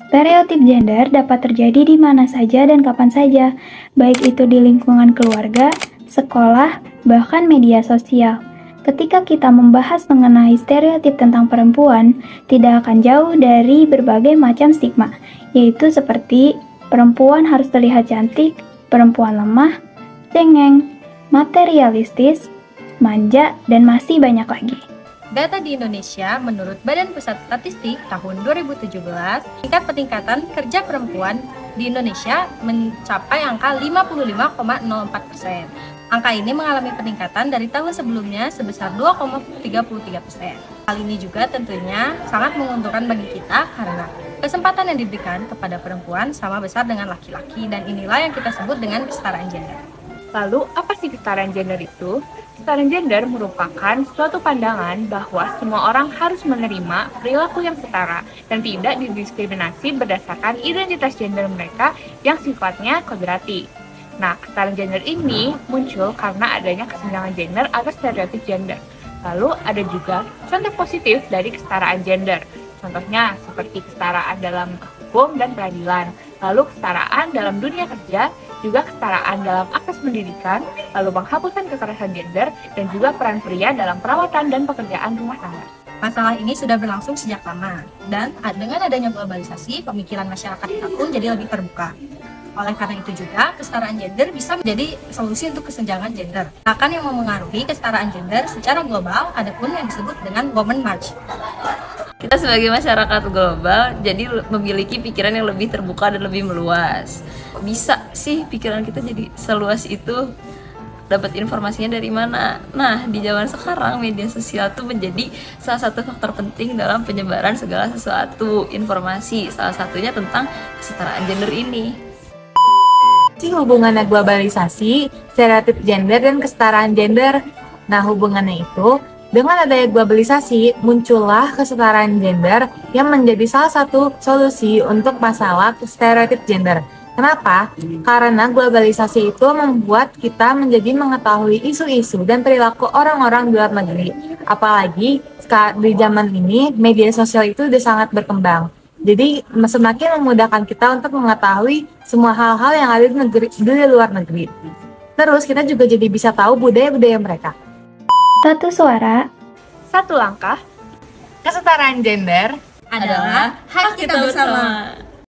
Stereotip gender dapat terjadi di mana saja dan kapan saja, baik itu di lingkungan keluarga, sekolah, bahkan media sosial. Ketika kita membahas mengenai stereotip tentang perempuan, tidak akan jauh dari berbagai macam stigma, yaitu seperti perempuan harus terlihat cantik, perempuan lemah, cengeng, materialistis, manja, dan masih banyak lagi. Data di Indonesia, menurut Badan Pusat Statistik tahun 2017, tingkat peningkatan kerja perempuan di Indonesia mencapai angka 55,04%. Angka ini mengalami peningkatan dari tahun sebelumnya sebesar 2,33%. Hal ini juga tentunya sangat menguntungkan bagi kita karena kesempatan yang diberikan kepada perempuan sama besar dengan laki-laki, dan inilah yang kita sebut dengan kesetaraan gender. Lalu, apa sih kesetaraan gender itu? Kesetaraan gender merupakan suatu pandangan bahwa semua orang harus menerima perilaku yang setara dan tidak didiskriminasi berdasarkan identitas gender mereka yang sifatnya kodrati. Nah, kesetaraan gender ini muncul karena adanya kesenjangan gender atau stereotip gender. Lalu, ada juga contoh positif dari kesetaraan gender. Contohnya seperti kesetaraan dalam hukum dan peradilan, lalu kesetaraan dalam dunia kerja, juga kesetaraan dalam akses pendidikan, lalu penghapuskan kekerasan gender, dan juga peran pria dalam perawatan dan pekerjaan rumah tangga. Masalah ini sudah berlangsung sejak lama, dan dengan adanya globalisasi, pemikiran masyarakat kita pun jadi lebih terbuka. Oleh karena itu juga, kesetaraan gender bisa menjadi solusi untuk kesenjangan gender. Akan yang memengaruhi kesetaraan gender secara global, ada pun yang disebut dengan Women March. Kita sebagai masyarakat global jadi memiliki pikiran yang lebih terbuka dan lebih meluas. Kok bisa sih pikiran kita jadi seluas itu? Dapat informasinya dari mana? Nah, di zaman sekarang media sosial tuh menjadi salah satu faktor penting dalam penyebaran segala sesuatu informasi, salah satunya tentang kesetaraan gender ini. Hubungannya globalisasi, stereotip gender, dan kesetaraan gender. Nah, hubungannya itu, dengan adanya globalisasi, muncullah kesetaraan gender yang menjadi salah satu solusi untuk masalah stereotip gender. Kenapa? Karena globalisasi itu membuat kita menjadi mengetahui isu-isu dan perilaku orang-orang di luar negeri. Apalagi di zaman ini, media sosial itu sudah sangat berkembang. Jadi semakin memudahkan kita untuk mengetahui semua hal-hal yang ada di luar negeri. Terus kita juga jadi bisa tahu budaya-budaya mereka. Satu suara, Satu langkah, kesetaraan gender Adalah hak kita bersama.